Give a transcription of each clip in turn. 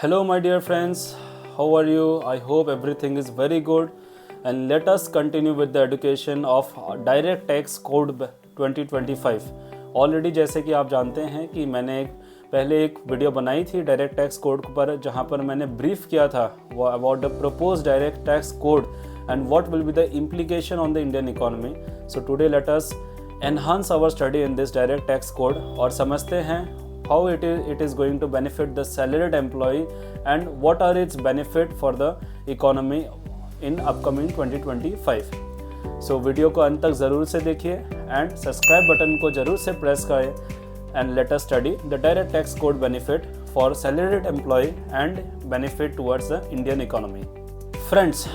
Hello, my dear friends. How are you? I hope everything is very good. And let us continue with the education of Direct Tax Code 2025. Already जैसे कि आप जानते हैं कि मैंने पहले एक वीडियो बनाई थी डायरेक्ट टैक्स कोड पर, जहां पर मैंने ब्रीफ किया था वो about the propose direct tax code and what will be the implication on the Indian economy. So today let us enhance our study in this direct tax code और समझते हैं how it is going to benefit the salaried employee and what are its benefit for the economy in upcoming 2025. So video को अंत तक ज़रूर से देखिए and subscribe button को ज़रूर से प्रेस करें and let us study the direct tax code benefit for salaried employ and benefit towards the Indian economy. Friends,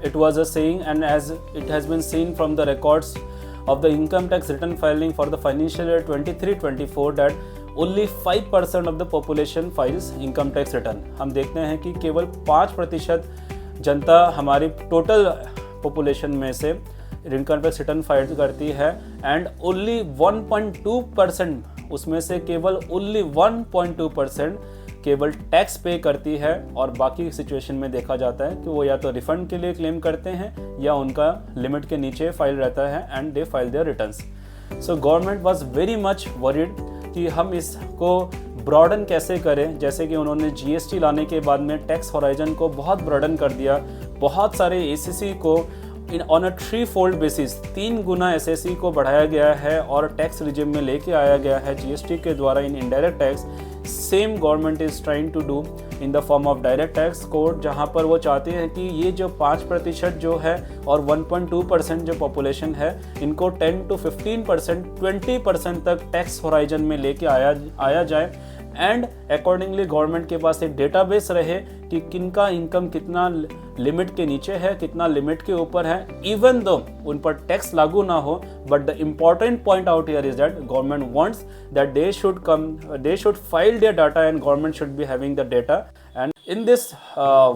it was a saying and as it has been seen from the records of the income tax return filing for the financial year 23-24 that only 5% of the population files income tax return. हम देखते हैं कि केवल 5% जनता हमारी total population में से income tax return file करती है एंड ओनली 1.2% उसमें से केवल ओनली 1.2% केवल टैक्स पे करती है और बाकी सिचुएशन में देखा जाता है कि वो या तो रिफंड के लिए क्लेम करते हैं या उनका लिमिट के नीचे फाइल रहता है and they file there returns. So government was very much worried कि हम इसको ब्रॉडन कैसे करें. जैसे कि उन्होंने जीएसटी लाने के बाद में टैक्स होराइजन को बहुत ब्रॉडन कर दिया. बहुत सारे एसएससी को on a 3-fold basis 3 Guna SSC को बढ़ाया गया है और टैक्स रिजिम में लेके आया गया है जीएसटी के द्वारा in indirect tax. Same government is trying to do in the form of direct tax code, जहां पर वो चाहते हैं कि ये जो 5% जो है और 1.2% जो पॉपुलेशन है इनको 10 to 15%, 20% तक टैक्स होराइजन में लेके आया जाए एंड अकॉर्डिंगली गवर्नमेंट के पास एक डेटाबेस रहे कि किनका इनकम कितना लिमिट के नीचे है, कितना लिमिट के ऊपर है, इवन दो उन पर टैक्स लागू ना हो. But the important point out here is that government wants that they should file their data and government should be having the data and in this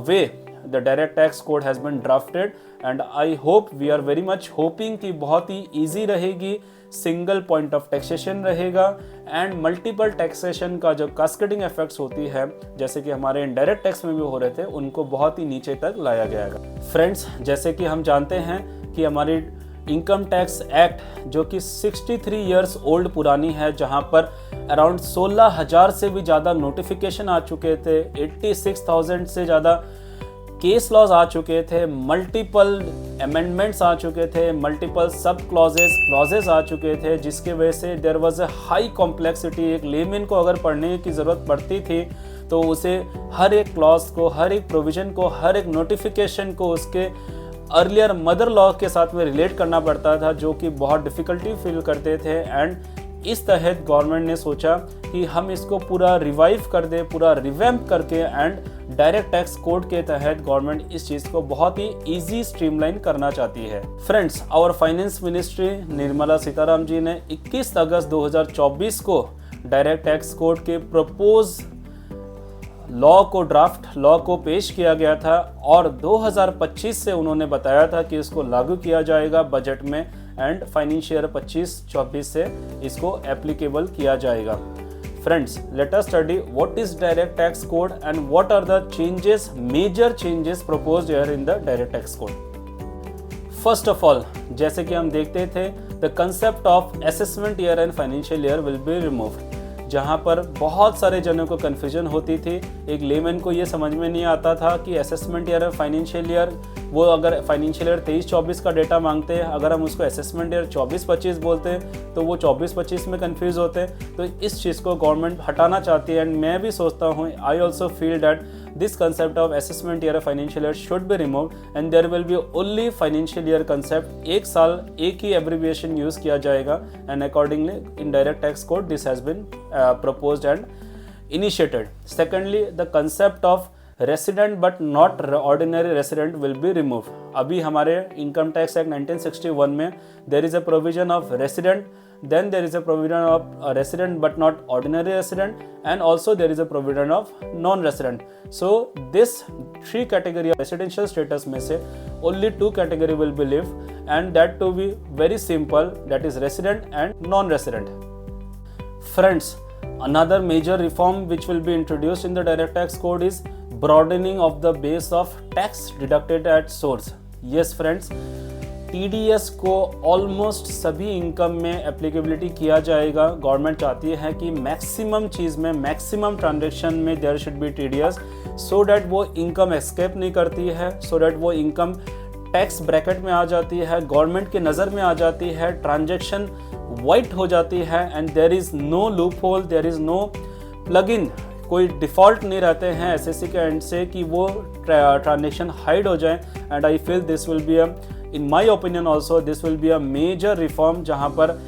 way the direct tax code has been drafted and I hope we are very much hoping कि बहुत ही easy रहेगी, single point of taxation रहेगा and multiple taxation का जो cascading effects होती है जैसे कि हमारे इनडायरेक्ट टैक्स में भी हो रहे थे उनको बहुत ही नीचे तक लाया गया है. फ्रेंड्स, जैसे कि हम जानते हैं कि हमारी इनकम टैक्स एक्ट जो कि 63 ईयर्स ओल्ड पुरानी है, जहां पर अराउंड 16,000 से भी ज़्यादा नोटिफिकेशन आ चुके थे, 86,000 से ज़्यादा केस लॉज आ चुके थे, मल्टीपल अमेंडमेंट्स आ चुके थे, मल्टीपल सब क्लॉजेस आ चुके थे, जिसके वजह से there was a high complexity. एक लेमैन को अगर पढ़ने की ज़रूरत पड़ती थी तो उसे हर एक क्लॉज को, हर एक प्रोविज़न को, हर एक नोटिफिकेशन को उसके अर्लियर मदर लॉ के साथ में रिलेट करना पड़ता था, जो कि बहुत डिफ़िकल्टी फील करते थे. एंड इस तहत गवर्नमेंट ने सोचा कि हम इसको पूरा रिवाइव कर दे, पूरा रिवैम्प करके एंड डायरेक्ट टैक्स कोड के तहत गवर्नमेंट इस चीज़ को बहुत ही इजी स्ट्रीमलाइन करना चाहती है. Friends, our finance ministry Nirmala Sitharaman ji ने 21 अगस्त 2024 को डायरेक्ट टैक्स कोड के प्रपोज ड्राफ्ट लॉ को पेश किया गया था और 2025 से उन्होंने बताया था कि इसको लागू किया जाएगा बजट में एंड फाइनेंशियल 25-24 से इसको एप्लीकेबल किया जाएगा. Friends, let us study what is direct tax code and what are the major changes proposed here in the direct tax code. First of all, जैसे कि हम देखते थे, the concept of assessment year and financial year will be removed. जहाँ पर बहुत सारे जनों को कन्फ्यूजन होती थी. एक लेमैन को ये समझ में नहीं आता था कि असेसमेंट ईयर और फाइनेंशियल ईयर, वो अगर फाइनेंशियल ईयर 23-24 का डेटा मांगते हैं, अगर हम उसको असेसमेंट ईयर 24-25 बोलते हैं तो वो 24-25 में कंफ्यूज होते हैं. तो इस चीज़ को गवर्नमेंट हटाना चाहती है एंड मैं भी सोचता हूँ, I also feel that this concept of assessment year और financial year should be removed and there will be only financial year concept. एक साल एक ही एब्रिविएशन यूज़ किया जाएगा and accordingly in direct tax code this has been proposed and initiated. Secondly, the concept of resident but not ordinary resident will be removed. अभी हमारे income tax act 1961 में there is a provision of resident, then there is a provision of resident but not ordinary resident, and also there is a provision of non-resident. So this 3 category of residential status में से only 2 category will be left and that to be very simple, that is resident and non-resident. Friends, Another major reform which will be introduced in the direct tax code is broadening of the base of tax deducted at source. Yes friends, TDS को almost सभी income में applicability किया जाएगा। Government चाहती है कि maximum चीज़ में, मैक्सिमम ट्रांजैक्शन में there should be TDS, so that वो इनकम एस्केप नहीं करती है, सो डैट वो इनकम टैक्स ब्रैकेट में आ जाती है, गवर्नमेंट के नज़र में आ जाती है, ट्रांजैक्शन वाइट हो जाती है, and there is no loophole, there is no plug in, कोई डिफ़ॉल्ट नहीं रहते हैं SSC के एंड से कि वो ट्रांजैक्शन हाइड हो जाए। And I feel this will be in my opinion also this will be a major reform, जहाँ पर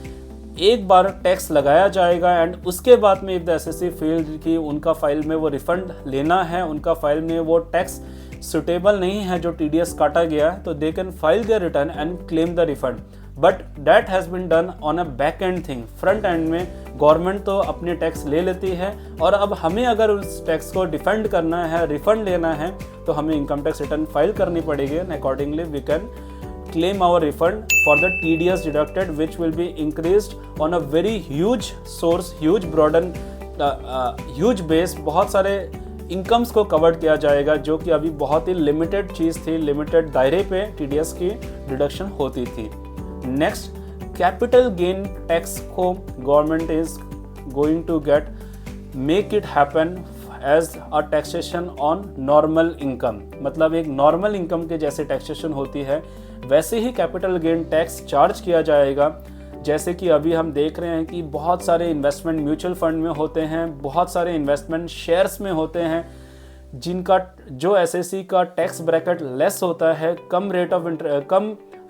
एक बार टैक्स लगाया जाएगा एंड उसके बाद में इफ द SSC फील कि उनका फाइल में वो रिफंड लेना है, उनका फाइल में वो टैक्स सुटेबल नहीं है जो TDS काटा गया है, तो they can file their return and claim the refund. But that has been done on a back end thing. Front end में गवर्नमेंट तो अपने टैक्स ले लेती है, और अब हमें अगर उस टैक्स को डिफेंड करना है, रिफंड लेना है, तो हमें इनकम टैक्स रिटर्न फाइल करनी पड़ेगी, and accordingly we can claim our refund for the TDS deducted, which will be increased on a very huge source, huge broaden, huge base। बहुत सारे इनकम्स को कवर किया जाएगा जो कि अभी बहुत ही लिमिटेड चीज़ थी, लिमिटेड दायरे पे TDS की डिडक्शन होती थी। नेक्स्ट, कैपिटल गेन टैक्स को government is going to get make it happen as a taxation on normal income. मतलब एक नॉर्मल इनकम के जैसे टैक्सेशन होती है वैसे ही कैपिटल गेन टैक्स चार्ज किया जाएगा। जैसे कि अभी हम देख रहे हैं कि बहुत सारे इन्वेस्टमेंट म्यूचुअल फंड में होते हैं, बहुत सारे इन्वेस्टमेंट शेयर्स में होते हैं, जिनका जो SSC का टैक्स ब्रैकेट लेस होता है, कम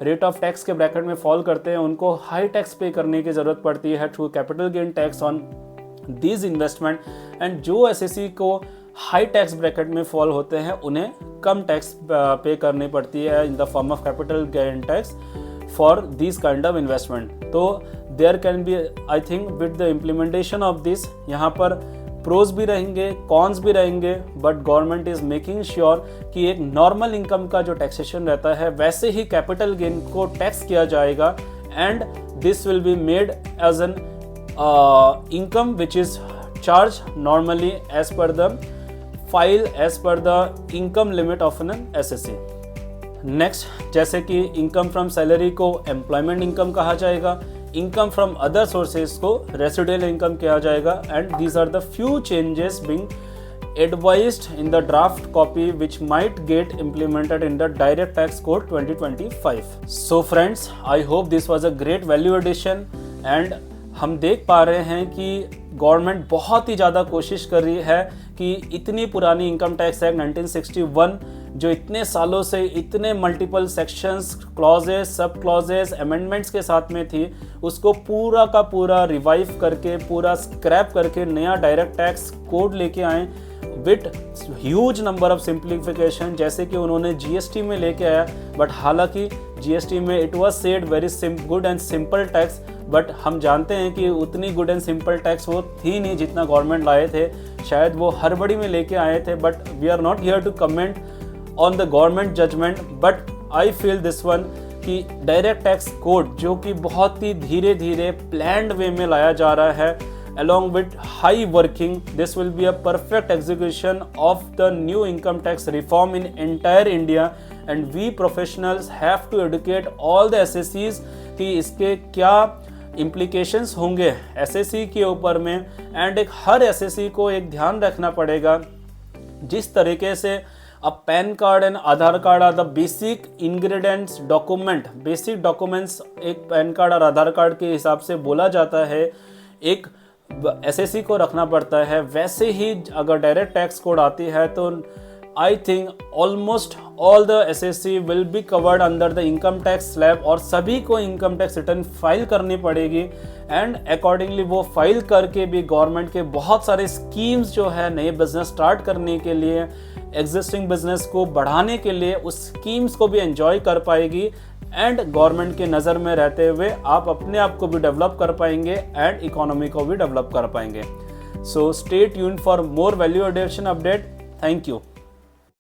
रेट ऑफ टैक्स के ब्रैकेट में फॉल करते हैं, उनको हाई टैक्स पे करने की ज़रूरत पड़ती है through capital gain tax on these investment. And जो SSC को हाई टैक्स ब्रैकेट में फॉल होते हैं उन्हें कम टैक्स पे करनी पड़ती है in the form of capital gain tax for this kind of investment. तो there can be, I think with the implementation of this, यहाँ पर प्रोज भी रहेंगे, कॉन्स भी रहेंगे, but government is making sure कि एक नॉर्मल इनकम का जो टैक्सेशन रहता है वैसे ही कैपिटल गेन को टैक्स किया जाएगा, and this will be made as an income which is charge normally as per the file, as per the income limit of an SSC। Next, जैसे कि इनकम फ्रॉम सैलरी को employment income कहा जाएगा, income from other sources को residual income किया जाएगा, and these are the few changes being advised in the draft copy which might gate implemented in the direct tax code 2025। So friends, I hope this was a great value addition, and हम देख पा रहे हैं कि government बहुत ही ज़्यादा कोशिश कर रही है कि इतनी पुरानी इनकम टैक्स एक्ट 1961 जो इतने सालों से इतने मल्टीपल सेक्शंस, क्लॉजेस, सब क्लॉजेस, अमेंडमेंट्स के साथ में थी, उसको पूरा का पूरा रिवाइव करके, पूरा स्क्रैप करके नया डायरेक्ट टैक्स कोड लेके आए with huge number of simplification, जैसे कि उन्होंने GST में लेके आया। बट हालांकि GST में it was said very good and simple tax, but हम जानते हैं कि उतनी गुड एंड सिंपल टैक्स वो थी नहीं जितना गवर्नमेंट लाए थे, शायद वो हड़बड़ी में लेके आए थे। But we are not here to comment on the government judgement, but I feel this one कि डायरेक्ट टैक्स कोड जो कि बहुत ही धीरे धीरे प्लान्ड वे में लाया जा रहा है, along with high working, this will be a perfect execution of the new income tax reform in entire India, and we professionals have to educate all the SSCs कि इसके क्या implications होंगे SSC के ऊपर में, and एक हर SSC को एक ध्यान रखना पड़ेगा जिस तरीके से अब PAN card and Aadhaar card are the basic ingredients document, basic documents एक पैन कार्ड और आधार कार्ड के हिसाब से बोला जाता है, एक SSC को रखना पड़ता है, वैसे ही अगर डायरेक्ट टैक्स कोड आती है तो I think almost all the SSC will be covered under the income tax slab, और सभी को इनकम टैक्स रिटर्न फाइल करनी पड़ेगी, एंड अकॉर्डिंगली वो फाइल करके भी गवर्नमेंट के बहुत सारे स्कीम्स जो है नए बिजनेस स्टार्ट करने के लिए, एग्जिस्टिंग बिजनेस को बढ़ाने के लिए, उस स्कीम्स को भी एंजॉय कर पाएगी, एंड गवर्नमेंट के नज़र में रहते हुए आप अपने आप को भी डेवलप कर पाएंगे एंड इकोनॉमी को भी डेवलप कर पाएंगे। So stay tuned for more value addition update. Thank you.